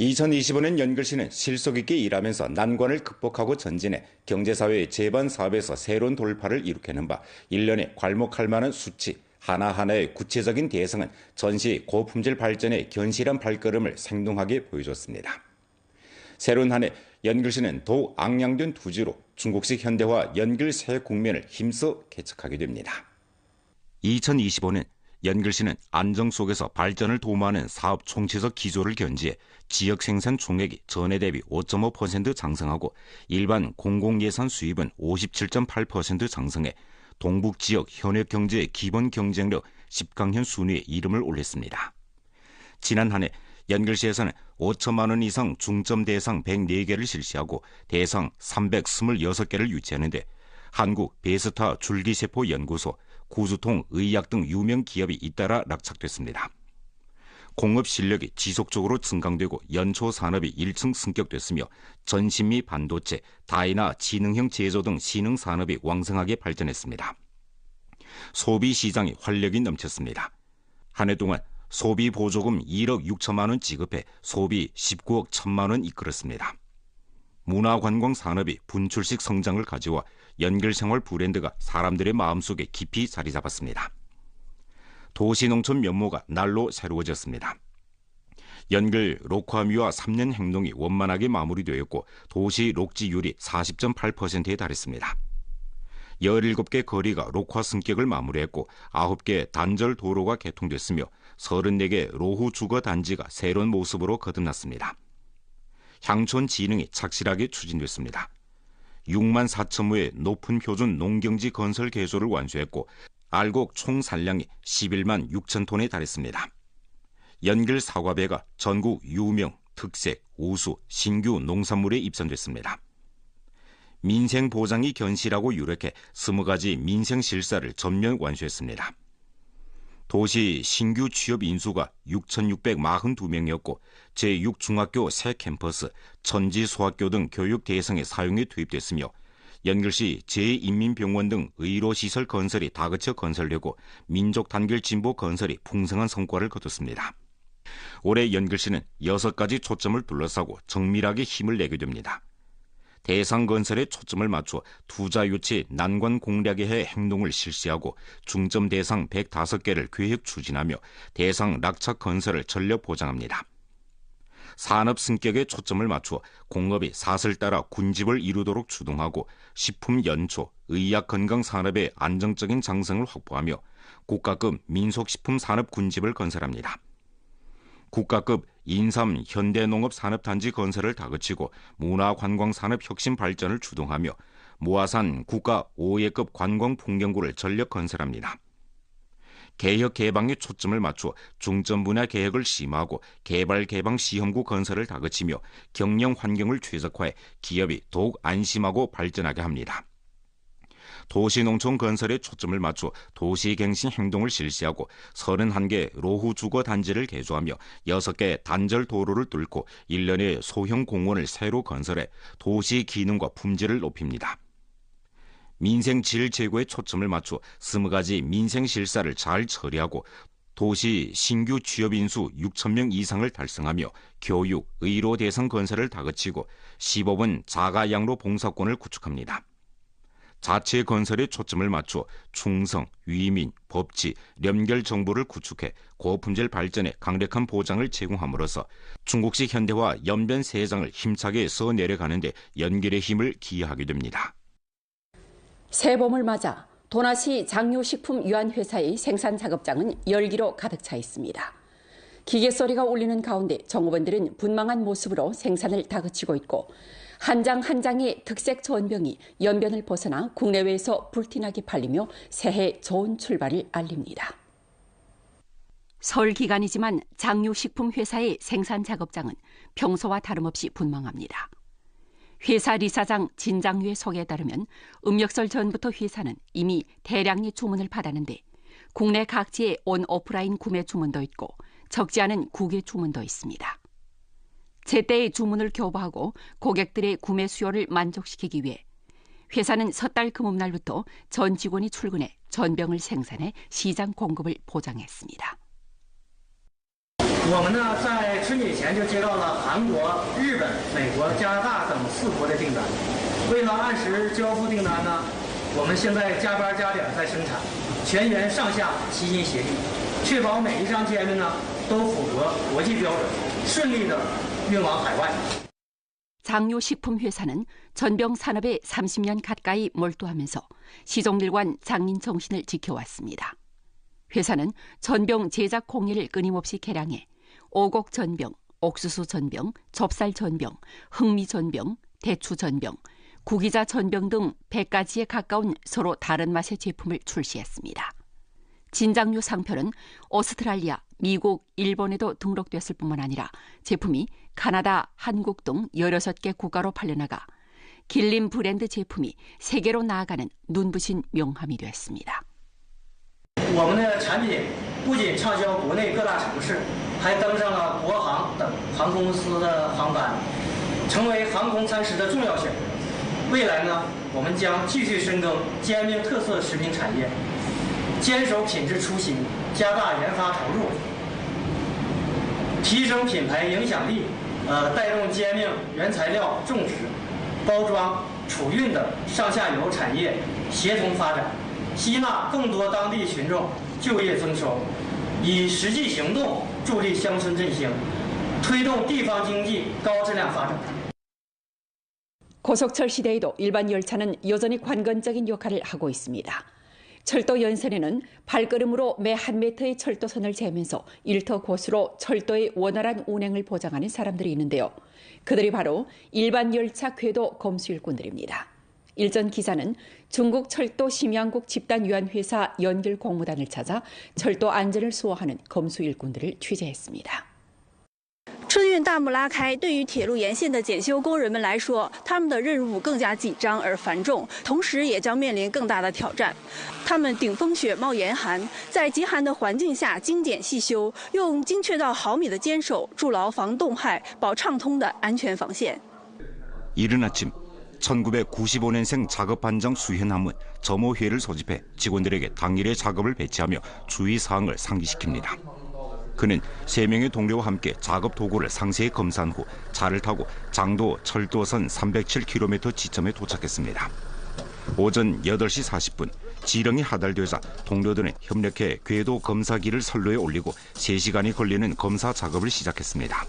2025년 연글시는 실속 있게 일하면서 난관을 극복하고 전진해 경제사회의 제반 사업에서 새로운 돌파를 이룩하는 바 1년에 괄목할 만한 수치, 하나하나의 구체적인 대상은 전시 고품질 발전의 견실한 발걸음을 생동하게 보여줬습니다. 새로운 한 해 연글시는 더욱 앙양된 투지로 중국식 현대화 연글 새 국면을 힘써 개척하게 됩니다. 2025년 연글시는 안정 속에서 발전을 도모하는 사업 총체적 기조를 견지해 지역 생산 총액이 전해 대비 5.5% 장성하고 일반 공공예산 수입은 57.8% 장성해 동북 지역 현역 경제의 기본 경쟁력 10강현 순위에 이름을 올렸습니다. 지난 한 해 연글시에서는 5천만 원 이상 중점 대상 104개를 실시하고 대상 326개를 유치하는데 한국 베스타 줄기세포 연구소, 구수통 의약 등 유명 기업이 잇따라 낙착됐습니다. 공업 실력이 지속적으로 증강되고 연초 산업이 1층 승격됐으며 전신미 반도체, 다이나 지능형 제조 등 신흥 산업이 왕성하게 발전했습니다. 소비 시장이 활력이 넘쳤습니다. 한 해 동안 소비 보조금 1억 6천만 원 지급해 소비 19억 1천만 원 이끌었습니다. 문화관광 산업이 분출식 성장을 가져와 연결생활 브랜드가 사람들의 마음속에 깊이 자리 잡았습니다. 도시농촌 면모가 날로 새로워졌습니다. 연글 록화미화 3년 행동이 원만하게 마무리되었고 도시 록지율이 40.8%에 달했습니다. 17개 거리가 록화 승격을 마무리했고 9개 단절 도로가 개통됐으며 34개 로후 주거 단지가 새로운 모습으로 거듭났습니다. 향촌 진흥이 착실하게 추진됐습니다. 6만 4천 호의 높은 표준 농경지 건설 개조를 완수했고 알곡 총 산량이 11만 6천 톤에 달했습니다. 연길 사과배가 전국 유명, 특색, 우수, 신규 농산물에 입선됐습니다. 민생 보장이 견실하고 유력해 20가지 민생 실사를 전면 완수했습니다. 도시 신규 취업 인수가 6,642명이었고 제6중학교 새 캠퍼스, 천지소학교 등 교육 대상의 사용에 투입됐으며 연글시 제 인민병원 등 의료시설 건설이 다그쳐 건설되고 민족단결진보 건설이 풍성한 성과를 거뒀습니다. 올해 연글시는 6가지 초점을 둘러싸고 정밀하게 힘을 내게 됩니다. 대상 건설에 초점을 맞춰 투자 유치 난관 공략에 해 행동을 실시하고 중점 대상 105개를 계획 추진하며 대상 낙착 건설을 전력 보장합니다. 산업 승격에 초점을 맞춰 공업이 사슬 따라 군집을 이루도록 주동하고 식품 연초, 의약 건강 산업의 안정적인 장성을 확보하며 국가급 민속식품 산업 군집을 건설합니다. 국가급 인삼 현대농업산업단지 건설을 다그치고 문화관광산업 혁신 발전을 주동하며 모아산 국가 5예급 관광풍경구를 전력 건설합니다. 개혁 개방에 초점을 맞춰 중점 분야 개혁을 심화하고 개발 개방 시험구 건설을 다그치며 경영 환경을 최적화해 기업이 더욱 안심하고 발전하게 합니다. 도시농촌 건설에 초점을 맞춰 도시갱신 행동을 실시하고 31개 로후 주거 단지를 개조하며 6개 단절 도로를 뚫고 1년의 소형 공원을 새로 건설해 도시 기능과 품질을 높입니다. 민생 질 제고에 초점을 맞춰 20가지 민생 실사를 잘 처리하고 도시 신규 취업 인수 6,000명 이상을 달성하며 교육, 의료 대상 건설을 다그치고 15분 자가양로 봉사권을 구축합니다. 자체 건설에 초점을 맞춰 충성, 위민, 법치, 연결 정보를 구축해 고품질 발전에 강력한 보장을 제공함으로써 중국식 현대화 연변 세장을 힘차게 써내려가는 데 연결의 힘을 기여하게 됩니다. 새봄을 맞아 도나시 장유식품유한회사의 생산 작업장은 열기로 가득 차 있습니다. 기계 소리가 울리는 가운데 종업원들은 분망한 모습으로 생산을 다그치고 있고 한 장 한 장의 특색 전병이 연변을 벗어나 국내외에서 불티나게 팔리며 새해 좋은 출발을 알립니다. 설 기간이지만 장유식품회사의 생산 작업장은 평소와 다름없이 분망합니다. 회사 리사장 진장유의 소개에 따르면 음력설 전부터 회사는 이미 대량의 주문을 받았는데 국내 각지의 온오프라인 구매 주문도 있고 적지 않은 국외 주문도 있습니다. 제때의 주문을 교부하고 고객들의 구매 수요를 만족시키기 위해 회사는 섣달 금음날부터 전 직원이 출근해 전병을 생산해 시장 공급을 보장했습니다. 我们呢在春节前就接到了韩国、日本、美国、加拿大等4国的订单。为了按时交付订单呢，我们现在加班加点在生产，全员上下齐心协力，确保每一张煎饼呢都符合国际标准，顺利的运往海外。 장요식품회사는 전병 산업에 30년 가까이 몰두하면서 시종일관 장인 정신을 지켜왔습니다. 회사는 전병 제작 공예를 끊임없이 개량해 오곡 전병, 옥수수 전병, 좁쌀 전병, 흑미 전병, 대추 전병, 구기자 전병 등 100가지에 가까운 서로 다른 맛의 제품을 출시했습니다. 진장류 상표는 오스트랄리아, 미국, 일본에도 등록됐을 뿐만 아니라 제품이 카나다, 한국 등 16개 국가로 팔려나가 길림 브랜드 제품이 세계로 나아가는 눈부신 명함이 됐습니다. 我们的产品不仅畅销国内各大城市，还登上了国航等航空公司的航班，成为航空餐食的重要选择。未来呢，我们将继续深耕煎饼特色食品产业，坚守品质初心，加大研发投入，提升品牌影响力，带动煎饼原材料种植、包装、储运等上下游产业协同发展。 吸纳更多当地群众就业增收，以实际行动助力乡村振兴，推动地方经济高质量发展。 고속철 시대에도 일반 열차는 여전히 관건적인 역할을 하고 있습니다. 철도 연선에는 발걸음으로 매 한 미터의 철도선을 재면서 1터 고수로 철도의 원활한 운행을 보장하는 사람들이 있는데요. 그들이 바로 일반 열차 궤도 검수일꾼들입니다. 일전 기자는 중국 철도 심양국 집단위안회사 연결 공무단을 찾아 철도 안전을 수호하는 검수 일꾼들을 취재했습니다. 春运大幕拉开，对于铁路沿线的检修工人们来说，他们的任务更加紧张而繁重，同时也将面临更大的挑战。他们顶风雪冒严寒，在极寒的环境下精简细修，用精确到毫米的坚守筑牢防冻害、保畅通的安全防线。 이른 아침 1995년생 작업반장 수현함은 점호회를 소집해 직원들에게 당일의 작업을 배치하며 주의사항을 상기시킵니다. 그는 3명의 동료와 함께 작업 도구를 상세히 검사한 후 차를 타고 장도 철도선 307km 지점에 도착했습니다. 오전 8시 40분 지령이 하달되자 동료들은 협력해 궤도 검사기를 선로에 올리고 3시간이 걸리는 검사 작업을 시작했습니다.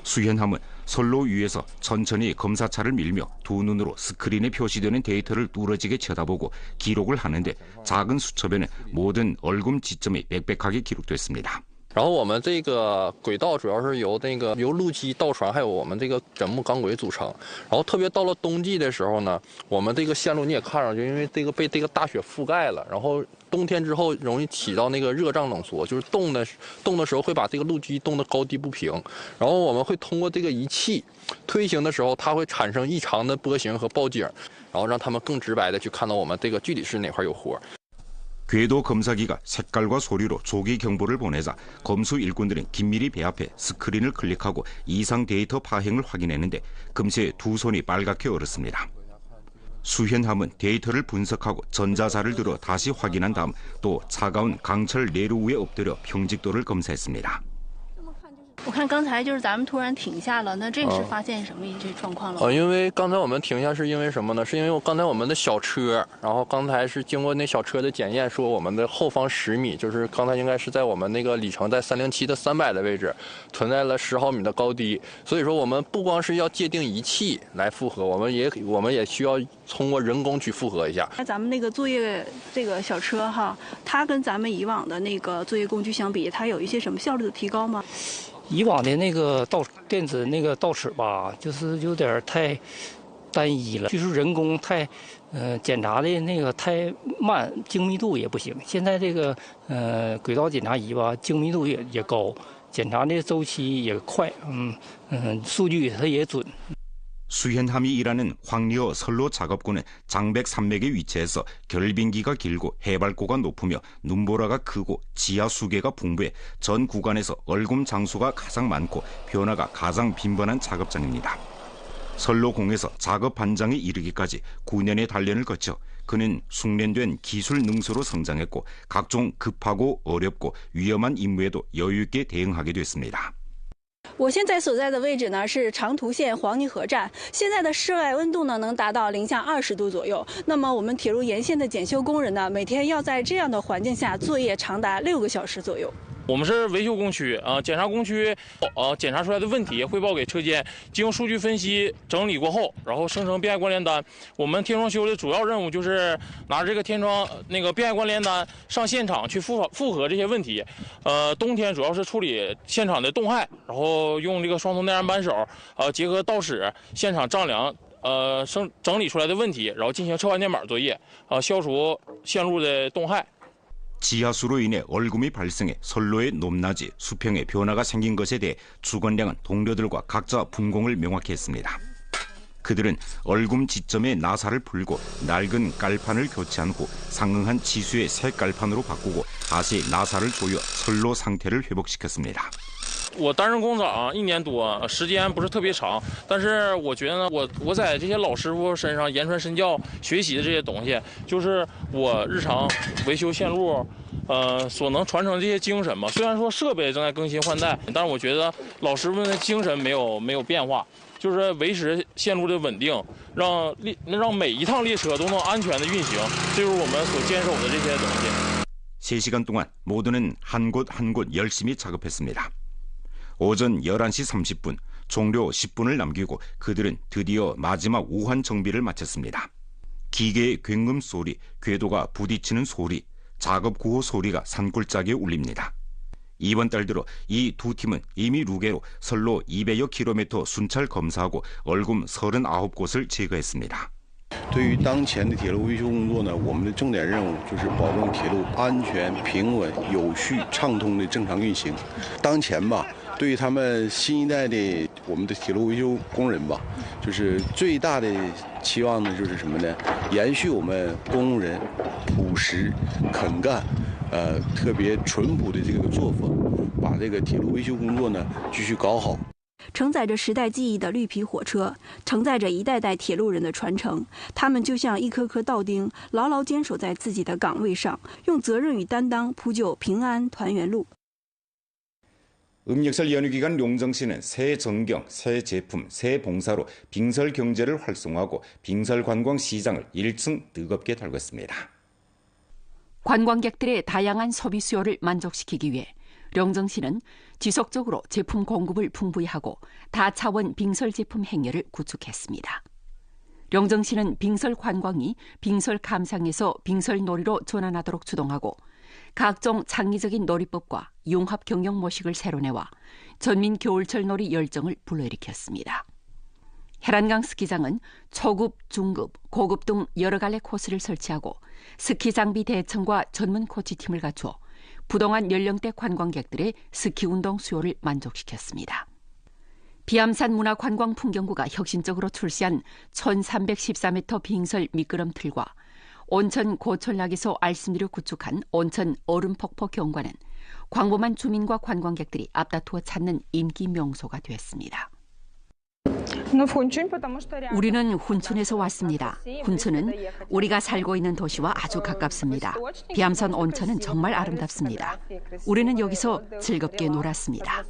수현함은 선로 위에서 천천히 검사차를 밀며 두 눈으로 스크린에 표시되는 데이터를 뚫어지게 쳐다보고 기록을 하는데 작은 수첩에는 모든 얼굴 지점이 빽빽하게 기록됐습니다. 然后我们这个轨道主要是由路基、道船还有我们这个枕木钢轨组成。然后特别到了冬季的时候呢，我们这个线路你也看上去，因为被这个大雪覆盖了，然后冬天之后容易起到那个热胀冷缩，就是冻的时候会把这个路基冻得高低不平。然后我们会通过这个仪器推行的时候，它会产生异常的波形和报警，然后让他们更直白的去看到我们这个具体是哪块有活。 궤도 검사기가 색깔과 소리로 조기 경보를 보내자 검수 일꾼들은 긴밀히 배합해 스크린을 클릭하고 이상 데이터 파행을 확인했는데 금세 두 손이 빨갛게 얼었습니다. 수현함은 데이터를 분석하고 전자자를 들어 다시 확인한 다음 또 차가운 강철 내루 위에 엎드려 평직도를 검사했습니다. 我看刚才就是咱们突然停下了，那这个是发现什么一些状况了？因为刚才我们停下是因为什么呢？是因为刚才我们的小车，然后刚才是经过那小车的检验，说我们的后方10米，就是刚才应该是在我们那个里程在307的300的位置，存在了10毫米的高低。所以说我们不光是要界定仪器来复核，我们也需要通过人工去复核一下。咱们那个作业这个小车哈，它跟咱们以往的那个作业工具相比，它有一些什么效率的提高吗？ 以往的那个电子那个倒齿吧，就是有点太单一了，就是人工太，检查的那个太慢，精密度也不行。现在这个轨道检查仪吧，精密度也高，检查的周期也快，数据它也准。 수현함이 일하는 황리호 선로 작업구는 장백 산맥에 위치해서 결빙기가 길고 해발고가 높으며 눈보라가 크고 지하 수계가 풍부해 전 구간에서 얼굴 장수가 가장 많고 변화가 가장 빈번한 작업장입니다. 선로공에서 작업 반장에 이르기까지 9년의 단련을 거쳐 그는 숙련된 기술 능수로 성장했고 각종 급하고 어렵고 위험한 임무에도 여유 있게 대응하게 됐습니다. 我现在所在的位置呢是长途县黄泥河站，现在的室外温度呢能达到零下20度左右。那么我们铁路沿线的检修工人呢，每天要在这样的环境下作业长达6个小时左右。 我们是维修工区检查工区检查出来的问题汇报给车间，经数据分析整理过后，然后生成变态关联单。我们天窗修的主要任务就是拿着这个天窗变态关联单上现场去复核这些问题。冬天主要是处理现场的冻害，然后用这个双头内燃扳手结合道矢现场丈量整理出来的问题，然后进行侧换电板作业消除线路的冻害。 지하수로 인해 얼굼이 발생해 선로의 높낮이, 수평에 변화가 생긴 것에 대해 주건량은 동료들과 각자 분공을 명확히 했습니다. 그들은 얼굼 지점에 나사를 풀고 낡은 깔판을 교체한 후 상응한 치수의 새 깔판으로 바꾸고 다시 나사를 조여 선로 상태를 회복시켰습니다. 我担任工长1年多，时间不是特别长，但是我觉得呢，我在这些老师傅身上言传身教学习的这些东西，就是我日常维修线路，所能传承的这些精神吧。虽然说设备正在更新换代，但是我觉得老师傅们的精神没有变化，就是维持线路的稳定，让每一趟列车都能安全的运行，这就是我们所坚守的这些东西。 3시간 동안 모두는 한 곳 한 곳 열심히 작업했습니다. 오전 11시 30분, 종료 10분을 남기고 그들은 드디어 마지막 우환 정비를 마쳤습니다. 기계의 굉음 소리, 궤도가 부딪히는 소리, 작업 구호 소리가 산골짜기에 울립니다. 이번 달 들어 이 두 팀은 이미 루게로 선로 200여 킬로미터 순찰 검사하고 얼굼 39곳을 제거했습니다. 对于当前的铁路维修工作呢，我们的重点任务就是保证铁路安全、平稳、有序、畅通的正常运行。当前吧，对于他们新一代的我们的铁路维修工人吧，就是最大的期望呢，就是什么呢？延续我们工人朴实、肯干，特别淳朴的这个作风，把这个铁路维修工作呢继续搞好。 承载着时代记忆的绿皮火车，承载着一代代铁路人的传承。他们就像一颗颗道钉，牢牢坚守在自己的岗位上，用责任与担当铺就平安团圆路。 음력설 연휴 기간 용정시는 새 전경, 새 제품, 새 봉사로 빙설 경제를 활성화하고 빙설 관광 시장을 1층 뜨겁게 달궜습니다. 관광객들의 다양한 소비 수요를 만족시키기 위해 령정시는 지속적으로 제품 공급을 풍부히 하고 다차원 빙설 제품 행렬을 구축했습니다. 령정시는 빙설 관광이 빙설 감상에서 빙설 놀이로 전환하도록 주동하고 각종 창의적인 놀이법과 융합 경영 모식을 새로 내와 전민 겨울철 놀이 열정을 불러일으켰습니다. 해란강 스키장은 초급, 중급, 고급 등 여러 갈래 코스를 설치하고 스키 장비 대청과 전문 코치팀을 갖추어 부동안 연령대 관광객들의 스키 운동 수요를 만족시켰습니다. 비암산 문화관광풍경구가 혁신적으로 출시한 1314m 빙설 미끄럼틀과 온천 고철락에서 알스미를 구축한 온천 얼음폭포 경관은 광범한 주민과 관광객들이 앞다투어 찾는 인기 명소가 됐습니다. 우리는 훈춘에서 왔습니다. 훈춘은 우리가 살고 있는 도시와 아주 가깝습니다. 비암산 온천은 정말 아름답습니다. 우리는 여기서 즐겁게 놀았습니다.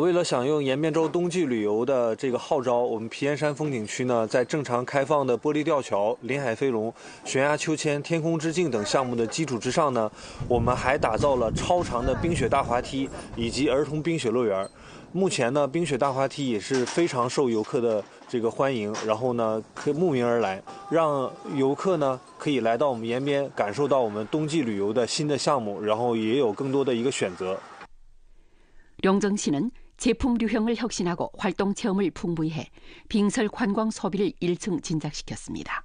为了响应延边州冬季旅游的这个号召，我们皮岩山风景区呢，在正常开放的玻璃吊桥、临海飞龙、悬崖秋千、天空之镜等项目的基础之上呢，我们还打造了超长的冰雪大滑梯以及儿童冰雪乐园。 目前呢，冰雪大滑梯也是非常受游客的这个欢迎，然后呢，可慕名而来，让游客呢可以来到我们延边，感受到我们冬季旅游的新的项目，然后也有更多的一个选择。 령정시는 제품 류형을 혁신하고 활동 체험을 풍부히 해 빙설 관광 소비를 1층 진작시켰습니다.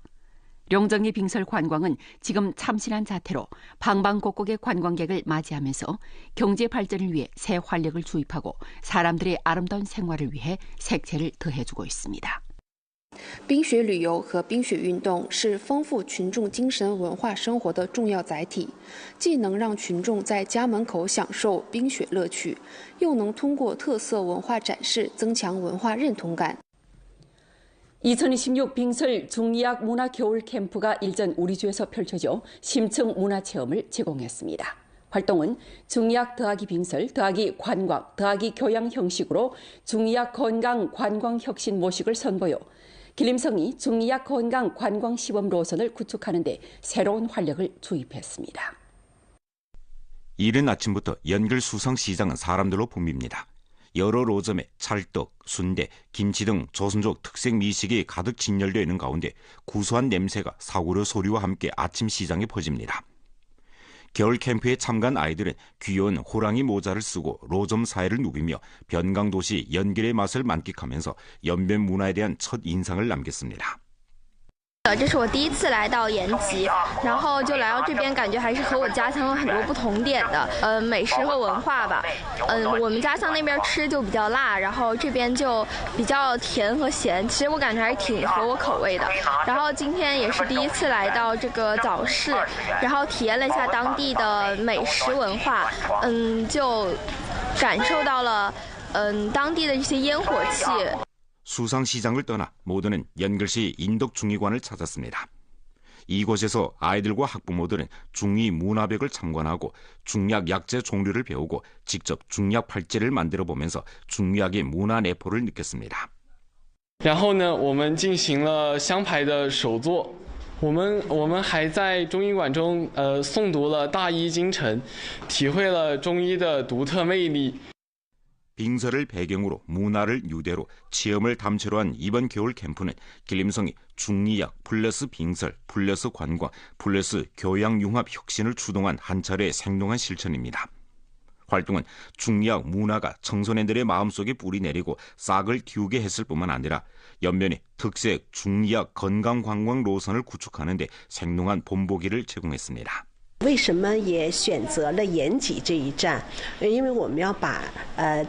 령정의 빙설 관광은 지금 참신한 자태로 방방곡곡의 관광객을 맞이하면서 경제 발전을 위해 새 활력을 주입하고 사람들의 아름다운 생활을 위해 색채를 더해주고 있습니다. 冰雪旅游和冰雪运动是丰富群众精神文化生活的重要载体，既能让群众在家门口享受冰雪乐趣，又能通过特色文化展示增强文化认同感。2026 빙설 중의학 문화 겨울 캠프가 일전 우리주에서 펼쳐져 심층 문화 체험을 제공했습니다. 활동은 중의학 더하기 빙설, 더하기 관광, 더하기 교양 형식으로 중의학 건강 관광 혁신 모식을 선보여 길림성이 중의학 건강 관광 시범 노선을 구축하는 데 새로운 활력을 주입했습니다. 이른 아침부터 연길 수성시장은 사람들로 붐빕니다. 여러 로점에 찰떡, 순대, 김치 등 조선족 특색 미식이 가득 진열되어 있는 가운데 구수한 냄새가 사고려 소리와 함께 아침 시장에 퍼집니다. 겨울 캠프에 참가한 아이들은 귀여운 호랑이 모자를 쓰고 로점 사이를 누비며 변강도시 연길의 맛을 만끽하면서 연변 문화에 대한 첫 인상을 남겼습니다. 这是我第一次来到延吉，然后就来到这边，感觉还是和我家乡有很多不同点的，美食和文化吧。我们家乡那边吃就比较辣，然后这边就比较甜和咸，其实我感觉还是挺合我口味的。然后今天也是第一次来到这个早市，然后体验了一下当地的美食文化，就感受到了当地的这些烟火气。 수상시장을 떠나 모두는 연길시 인덕중의관을 찾았습니다. 이곳에서 아이들과 학부모들은 중의 문화벽을 참관하고 중약 약재 종류를 배우고 직접 중약 팔찌를 만들어 보면서 중약의 문화 내포를 느꼈습니다. 然后呢，我们进行了香牌的手作。我们还在中医馆中诵读了大医精诚，体会了中医的独特魅力。 빙설을 배경으로 문화를 유대로 체험을 담채로 한 이번 겨울 캠프는 길림성이 중의학 플러스 빙설 플러스 관광 플러스 교양 융합 혁신을 추동한 한 차례의 생동한 실천입니다. 활동은 중의학 문화가 청소년들의 마음속에 뿌리 내리고 싹을 틔우게 했을 뿐만 아니라 연변에 특색 중의학 건강관광 노선을 구축하는 데 생동한 본보기를 제공했습니다. 为什么也选择了延吉这一站？因为我们要把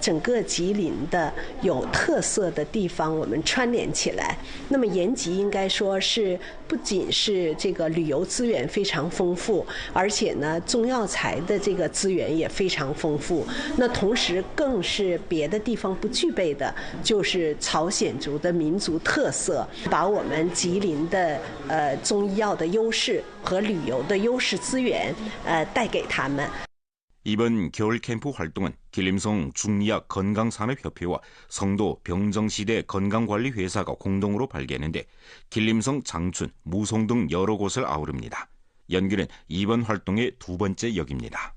整个吉林的有特色的地方我们串联起来。那么延吉应该说是不仅是这个旅游资源非常丰富，而且呢中药材的这个资源也非常丰富。那同时更是别的地方不具备的，就是朝鲜族的民族特色，把我们吉林的中医药的优势和旅游的优势资源。 带给他们。 이번 겨울 캠프 활동은 길림성 중의학 건강산업협회와 성도 병정시대 건강관리회사가 공동으로 발기했는데 길림성, 장춘, 무송 등 여러 곳을 아우릅니다. 연길은 이번 활동의 두 번째 역입니다.